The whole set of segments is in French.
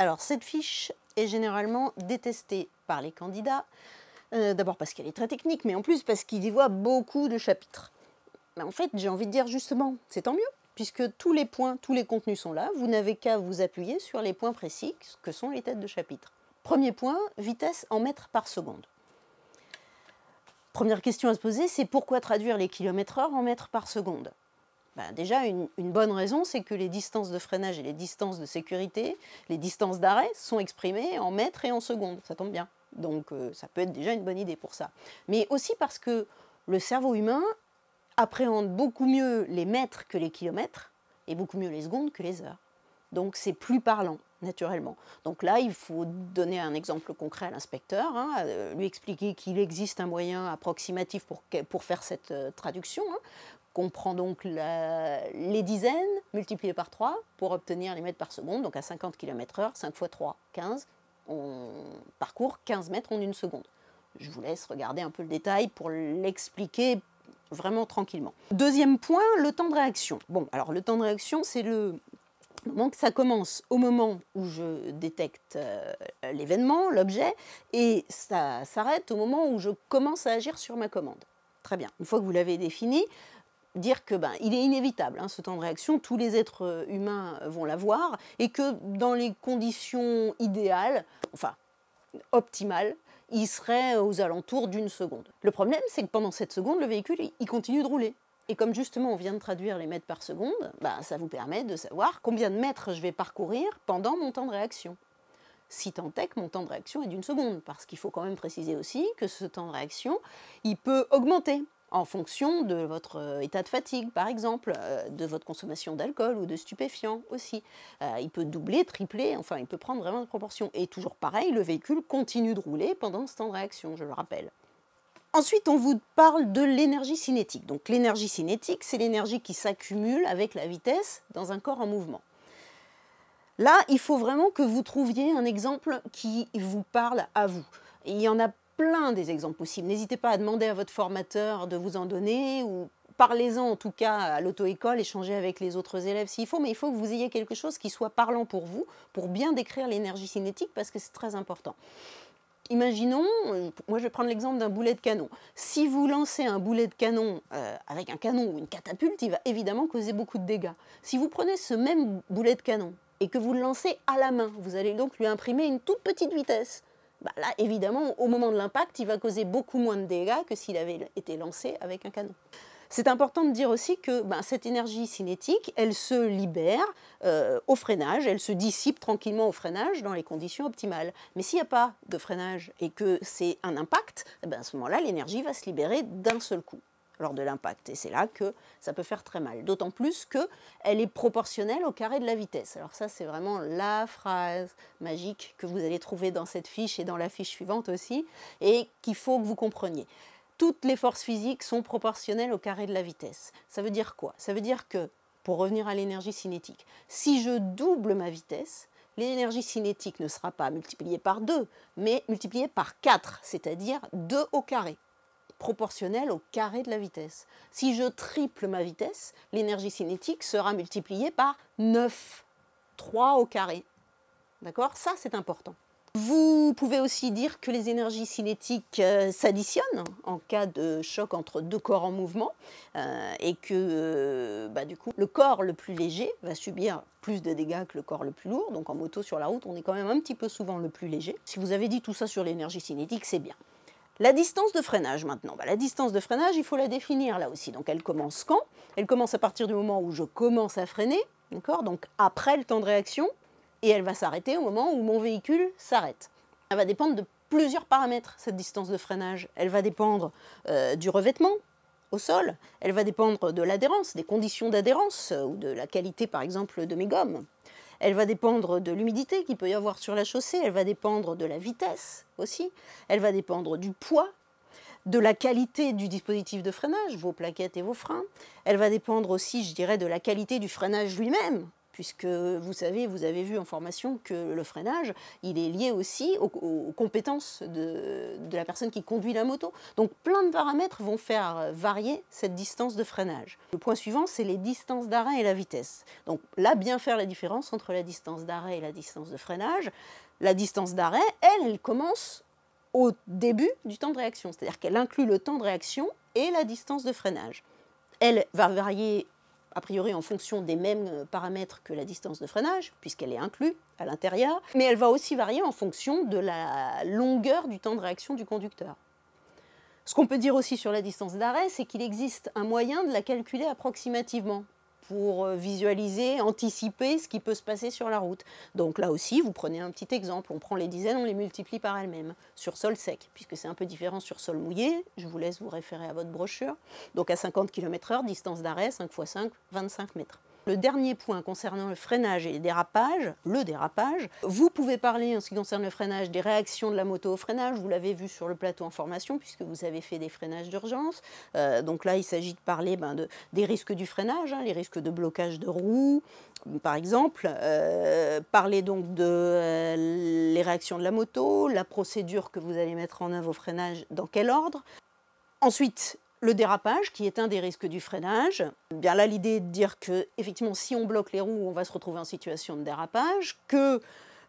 Alors cette fiche est généralement détestée par les candidats, d'abord parce qu'elle est très technique, mais en plus parce qu'ils y voient beaucoup de chapitres. Mais en fait, j'ai envie de dire justement, c'est tant mieux, puisque tous les points, tous les contenus sont là, vous n'avez qu'à vous appuyer sur les points précis que sont les têtes de chapitre. Premier point, vitesse en mètres par seconde. Première question à se poser, c'est pourquoi traduire les kilomètres/heure en mètres par seconde? Déjà, une bonne raison, c'est que les distances de freinage et les distances de sécurité, les distances d'arrêt, sont exprimées en mètres et en secondes. Ça tombe bien. Donc, ça peut être déjà une bonne idée pour ça. Mais aussi parce que le cerveau humain appréhende beaucoup mieux les mètres que les kilomètres et beaucoup mieux les secondes que les heures. Donc, c'est plus parlant, naturellement. Donc là, il faut donner un exemple concret à l'inspecteur, lui expliquer qu'il existe un moyen approximatif pour faire cette traduction, qu'on prend donc les dizaines multipliées par 3 pour obtenir les mètres par seconde, donc à 50 km/h, 5 x 3, 15, on parcourt 15 mètres en une seconde. Je vous laisse regarder un peu le détail pour l'expliquer vraiment tranquillement. Deuxième point, le temps de réaction. Bon, alors le temps de réaction, c'est le moment que ça commence au moment où je détecte l'événement, l'objet, et ça s'arrête au moment où je commence à agir sur ma commande. Très bien, une fois que vous l'avez défini, dire que il est inévitable, ce temps de réaction, tous les êtres humains vont l'avoir, et que dans les conditions idéales, enfin optimales, il serait aux alentours d'une seconde. Le problème, c'est que pendant cette seconde, le véhicule, il continue de rouler. Et comme justement on vient de traduire les mètres par seconde, ça vous permet de savoir combien de mètres je vais parcourir pendant mon temps de réaction. Si tant est que mon temps de réaction est d'une seconde, parce qu'il faut quand même préciser aussi que ce temps de réaction, il peut augmenter en fonction de votre état de fatigue, par exemple, de votre consommation d'alcool ou de stupéfiants aussi. Il peut doubler, tripler, enfin il peut prendre vraiment de proportions. Et toujours pareil, le véhicule continue de rouler pendant ce temps de réaction, je le rappelle. Ensuite, on vous parle de l'énergie cinétique. Donc l'énergie cinétique, c'est l'énergie qui s'accumule avec la vitesse dans un corps en mouvement. Là, il faut vraiment que vous trouviez un exemple qui vous parle à vous. Et il y en a plein des exemples possibles. N'hésitez pas à demander à votre formateur de vous en donner, ou parlez-en en tout cas à l'auto-école, échangez avec les autres élèves s'il faut, mais il faut que vous ayez quelque chose qui soit parlant pour vous, pour bien décrire l'énergie cinétique, parce que c'est très important. Imaginons, moi je vais prendre l'exemple d'un boulet de canon. Si vous lancez un boulet de canon avec un canon ou une catapulte, il va évidemment causer beaucoup de dégâts. Si vous prenez ce même boulet de canon et que vous le lancez à la main, vous allez donc lui imprimer une toute petite vitesse. Là, évidemment, au moment de l'impact, il va causer beaucoup moins de dégâts que s'il avait été lancé avec un canon. C'est important de dire aussi que cette énergie cinétique, elle se libère au freinage, elle se dissipe tranquillement au freinage dans les conditions optimales. Mais s'il n'y a pas de freinage et que c'est un impact, à ce moment-là, l'énergie va se libérer d'un seul coup lors de l'impact. Et c'est là que ça peut faire très mal. D'autant plus qu'elle est proportionnelle au carré de la vitesse. Alors ça, c'est vraiment la phrase magique que vous allez trouver dans cette fiche et dans la fiche suivante aussi, et qu'il faut que vous compreniez. Toutes les forces physiques sont proportionnelles au carré de la vitesse. Ça veut dire quoi? Ça veut dire que, pour revenir à l'énergie cinétique, si je double ma vitesse, l'énergie cinétique ne sera pas multipliée par 2, mais multipliée par 4, c'est-à-dire 2 au carré, proportionnelle au carré de la vitesse. Si je triple ma vitesse, l'énergie cinétique sera multipliée par 9, 3 au carré. D'accord? Ça, c'est important. Vous pouvez aussi dire que les énergies cinétiques s'additionnent en cas de choc entre deux corps en mouvement et que du coup le corps le plus léger va subir plus de dégâts que le corps le plus lourd. Donc en moto sur la route, on est quand même un petit peu souvent le plus léger. Si vous avez dit tout ça sur l'énergie cinétique, c'est bien. La distance de freinage maintenant. La distance de freinage, il faut la définir là aussi. Donc elle commence quand? Elle commence à partir du moment où je commence à freiner, d'accord? Donc après le temps de réaction. Et elle va s'arrêter au moment où mon véhicule s'arrête. Elle va dépendre de plusieurs paramètres, cette distance de freinage. Elle va dépendre du revêtement au sol, elle va dépendre de l'adhérence, des conditions d'adhérence ou de la qualité par exemple de mes gommes. Elle va dépendre de l'humidité qu'il peut y avoir sur la chaussée, elle va dépendre de la vitesse aussi, elle va dépendre du poids, de la qualité du dispositif de freinage, vos plaquettes et vos freins. Elle va dépendre aussi, je dirais, de la qualité du freinage lui-même, puisque vous savez, vous avez vu en formation que le freinage, il est lié aussi aux compétences de la personne qui conduit la moto. Donc plein de paramètres vont faire varier cette distance de freinage. Le point suivant, c'est les distances d'arrêt et la vitesse. Donc là, bien faire la différence entre la distance d'arrêt et la distance de freinage. La distance d'arrêt, elle commence au début du temps de réaction, c'est-à-dire qu'elle inclut le temps de réaction et la distance de freinage. Elle va varier a priori en fonction des mêmes paramètres que la distance de freinage, puisqu'elle est inclue à l'intérieur, mais elle va aussi varier en fonction de la longueur du temps de réaction du conducteur. Ce qu'on peut dire aussi sur la distance d'arrêt, c'est qu'il existe un moyen de la calculer approximativement pour visualiser, anticiper ce qui peut se passer sur la route. Donc là aussi, vous prenez un petit exemple, on prend les dizaines, on les multiplie par elles-mêmes, sur sol sec, puisque c'est un peu différent sur sol mouillé, je vous laisse vous référer à votre brochure. Donc à 50 km/h, distance d'arrêt, 5 x 5, 25 mètres. Le dernier point concernant le freinage et le dérapage, vous pouvez parler en ce qui concerne le freinage des réactions de la moto au freinage, vous l'avez vu sur le plateau en formation puisque vous avez fait des freinages d'urgence. Donc là il s'agit de parler des risques du freinage, les risques de blocage de roues par exemple, parler donc de les réactions de la moto, la procédure que vous allez mettre en œuvre au freinage, dans quel ordre. Ensuite, le dérapage, qui est un des risques du freinage. Bien là, l'idée est de dire que, effectivement, si on bloque les roues, on va se retrouver en situation de dérapage, que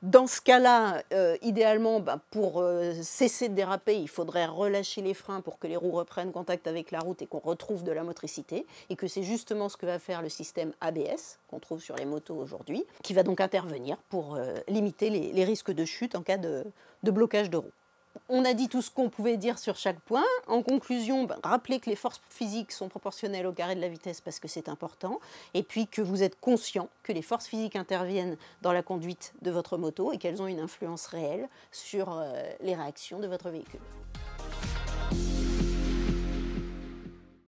dans ce cas-là, idéalement, pour cesser de déraper, il faudrait relâcher les freins pour que les roues reprennent contact avec la route et qu'on retrouve de la motricité, et que c'est justement ce que va faire le système ABS, qu'on trouve sur les motos aujourd'hui, qui va donc intervenir pour limiter les risques de chute en cas de blocage de roue. On a dit tout ce qu'on pouvait dire sur chaque point. En conclusion, rappelez que les forces physiques sont proportionnelles au carré de la vitesse parce que c'est important, et puis que vous êtes conscient que les forces physiques interviennent dans la conduite de votre moto et qu'elles ont une influence réelle sur les réactions de votre véhicule.